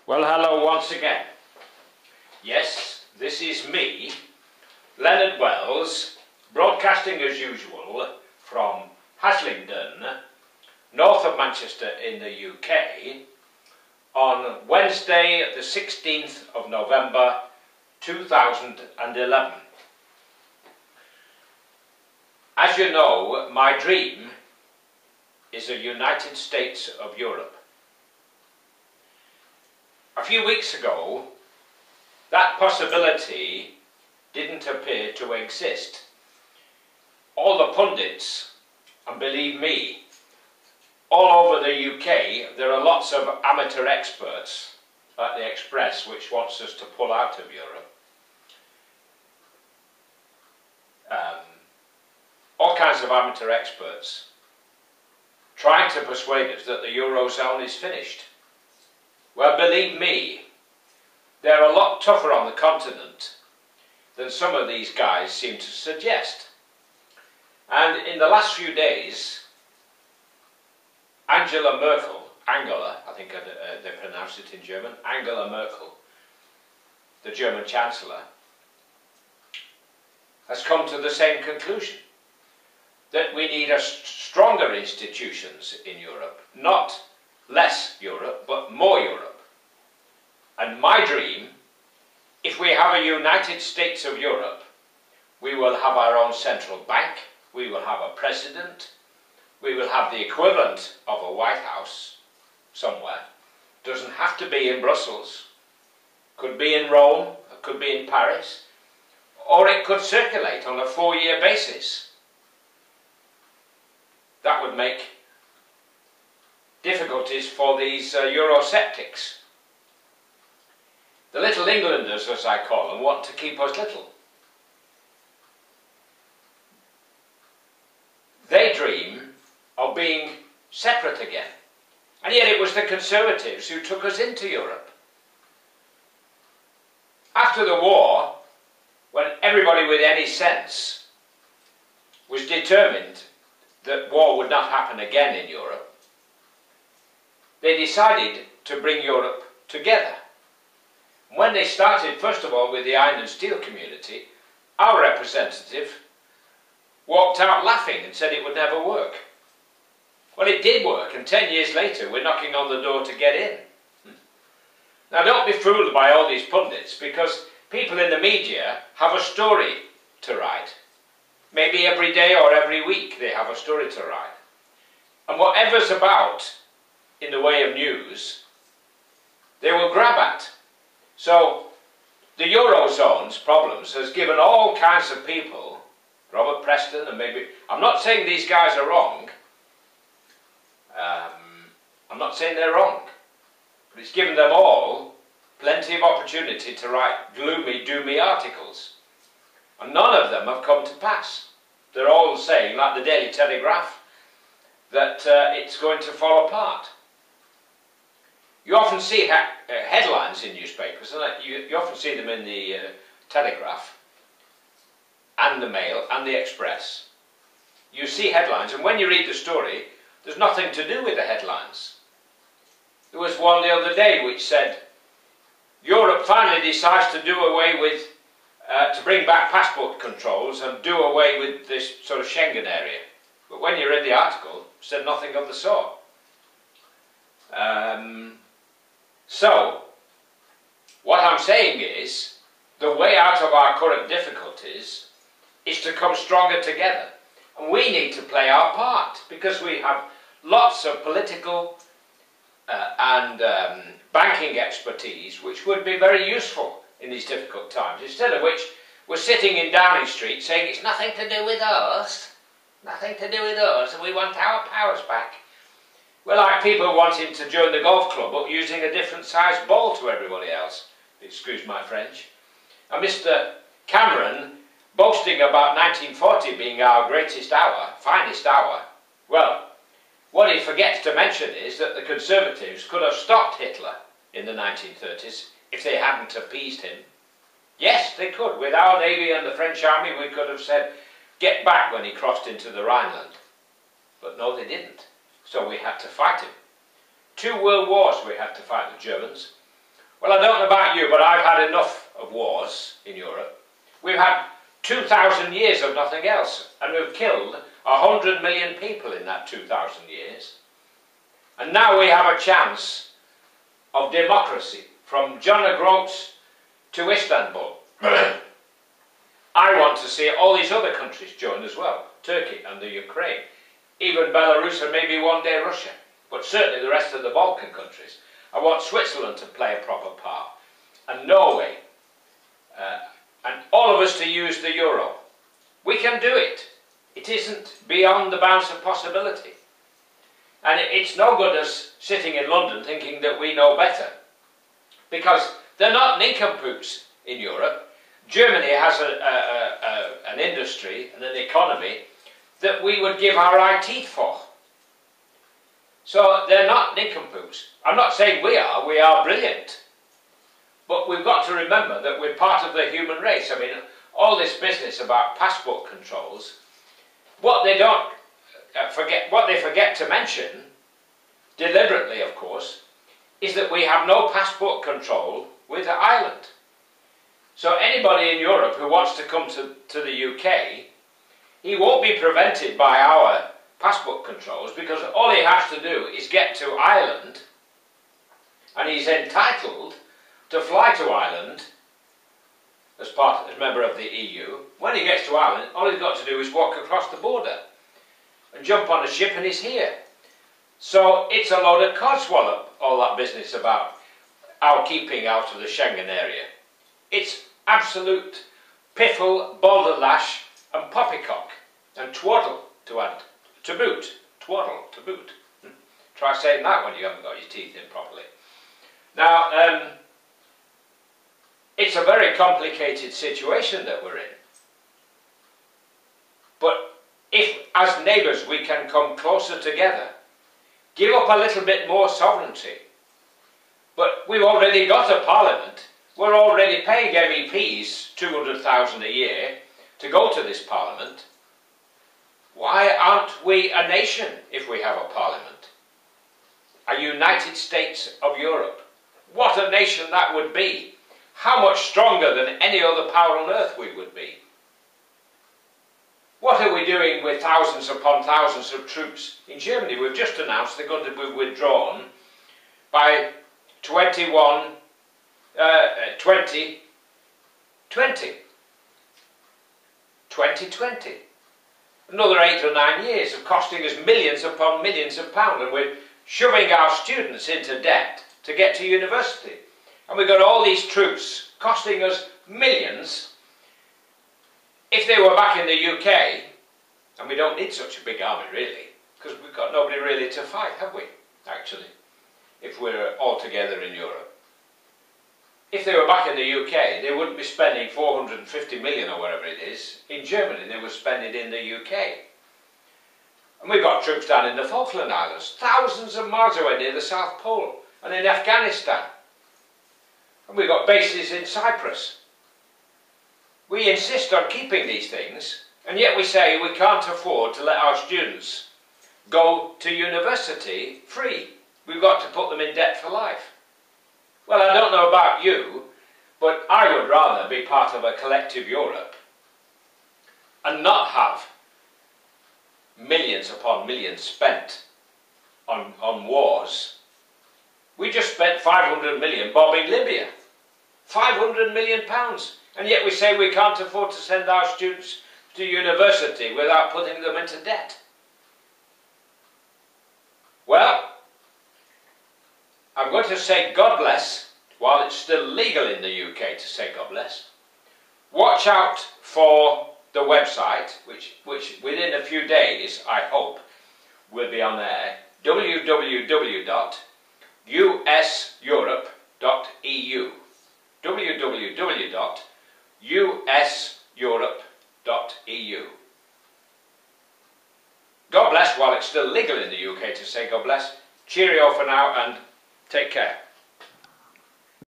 Well, hello once again. Yes, this is me, Leonard Wells, broadcasting as usual from HASLINGDEN, north of Manchester in the UK, on Wednesday the 16th of November 2011. As you know, my dream is a United States of Europe. A few weeks ago, that possibility didn't appear to exist. All the pundits, and believe me, all over the UK, there are lots of amateur experts, like the Express, which wants us to pull out of Europe. All kinds of amateur experts trying to persuade us that the Eurozone is finished. Well, believe me, they're a lot tougher on the continent than some of these guys seem to suggest. And in the last few days, Angela, I think they pronounce it in German, Angela Merkel, the German Chancellor, has come to the same conclusion, that we need stronger institutions in Europe, not less Europe, but more Europe. And my dream, if we have a United States of Europe, we will have our own central bank, we will have a president, we will have the equivalent of a White House somewhere. Doesn't have to be in Brussels, could be in Rome, it could be in Paris, or it could circulate on a 4-year basis. That would make difficulties for these Eurosceptics. The little Englanders, as I call them, want to keep us little. They dream of being separate again. And yet it was the Conservatives who took us into Europe. After the war, when everybody with any sense was determined that war would not happen again in Europe, they decided to bring Europe together. When they started, first of all, with the iron and steel community, our representative walked out laughing and said it would never work. Well, it did work, and 10 years later we're knocking on the door to get in. Now, don't be fooled by all these pundits, because people in the media have a story to write. Maybe every day or every week they have a story to write. And whatever's about in the way of news, they will grab at. So, the Eurozone's problems has given all kinds of people, Robert Preston and maybe, I'm not saying these guys are wrong, I'm not saying they're wrong, but it's given them all plenty of opportunity to write gloomy, doomy articles. And none of them have come to pass. They're all saying, like the Daily Telegraph, that it's going to fall apart. You often see headlines in newspapers, and you often see them in the Telegraph, and the Mail, and the Express. You see headlines, and when you read the story, there's nothing to do with the headlines. There was one the other day which said, Europe finally decides to do away with, to bring back passport controls and do away with this sort of Schengen area. But when you read the article, it said nothing of the sort. So, what I'm saying is, the way out of our current difficulties is to come stronger together. And we need to play our part, because we have lots of political and banking expertise which would be very useful in these difficult times, instead of which we're sitting in Downing Street saying it's nothing to do with us, nothing to do with us, and we want our powers back. We're like people wanting to join the golf club but using a different sized ball to everybody else, excuse my French. And Mr. Cameron boasting about 1940 being our greatest hour, finest hour. Well, what he forgets to mention is that the Conservatives could have stopped Hitler in the 1930s if they hadn't appeased him. Yes, they could. With our navy and the French army, we could have said, get back when he crossed into the Rhineland. But no, they didn't. So we had to fight him. 2 world wars we had to fight the Germans. Well, I don't know about you, but I've had enough of wars in Europe. We've had 2,000 years of nothing else, and we've killed 100 million people in that 2,000 years. And now we have a chance of democracy, from John O'Groats to Istanbul. I want to see all these other countries join as well, Turkey and the Ukraine, even Belarus and maybe one day Russia, but certainly the rest of the Balkan countries. I want Switzerland to play a proper part, and Norway, and all of us to use the euro. We can do it. It isn't beyond the bounds of possibility. And it's no good us sitting in London thinking that we know better, because they're not nincompoops in Europe. Germany has an industry and an economy that we would give our eye teeth for. So they're not nincompoops. I'm not saying we are brilliant. But we've got to remember that we're part of the human race. I mean, all this business about passport controls, what they forget to mention, deliberately of course, is that we have no passport control with Ireland. So anybody in Europe who wants to come to the UK, he won't be prevented by our passport controls, because all he has to do is get to Ireland, and he's entitled to fly to Ireland as member of the EU. When he gets to Ireland, all he's got to do is walk across the border and jump on a ship and he's here. So it's a load of codswallop, all that business about our keeping out of the Schengen area. It's absolute piffle, balderdash and poppycock and twaddle to add, to boot. Twaddle, to boot. Try saying that when you haven't got your teeth in properly. Now, it's a very complicated situation that we're in. But if, as neighbours, we can come closer together, give up a little bit more sovereignty. But we've already got a parliament. We're already paying MEPs 200,000 a year to go to this parliament. Why aren't we a nation if we have a parliament? A United States of Europe. What a nation that would be. How much stronger than any other power on earth we would be. What are we doing with thousands upon thousands of troops in Germany? We've just announced they're going to be withdrawn by 2020. Another 8 or 9 years of costing us millions upon millions of pounds, and we're shoving our students into debt to get to university. And we've got all these troops costing us millions. If they were back in the UK, and we don't need such a big army really, because we've got nobody really to fight, have we, actually, if we're all together in Europe. If they were back in the UK, they wouldn't be spending 450 million or whatever it is in Germany. They would spend it in the UK. And we've got troops down in the Falkland Islands, thousands of miles away near the South Pole, and in Afghanistan. And we've got bases in Cyprus. We insist on keeping these things, and yet we say we can't afford to let our students go to university free. We've got to put them in debt for life. Well, I don't know about you, but I would rather be part of a collective Europe and not have millions upon millions spent on wars. We just spent 500 million bombing Libya. 500 million pounds. And yet we say we can't afford to send our students to university without putting them into debt. Well, I'm going to say God bless, while it's still legal in the UK to say God bless. Watch out for the website, which within a few days, I hope, will be on there, www.useurope.eu. www.useurope.eu. God bless while it's still legal in the UK to say God bless. Cheerio for now and take care.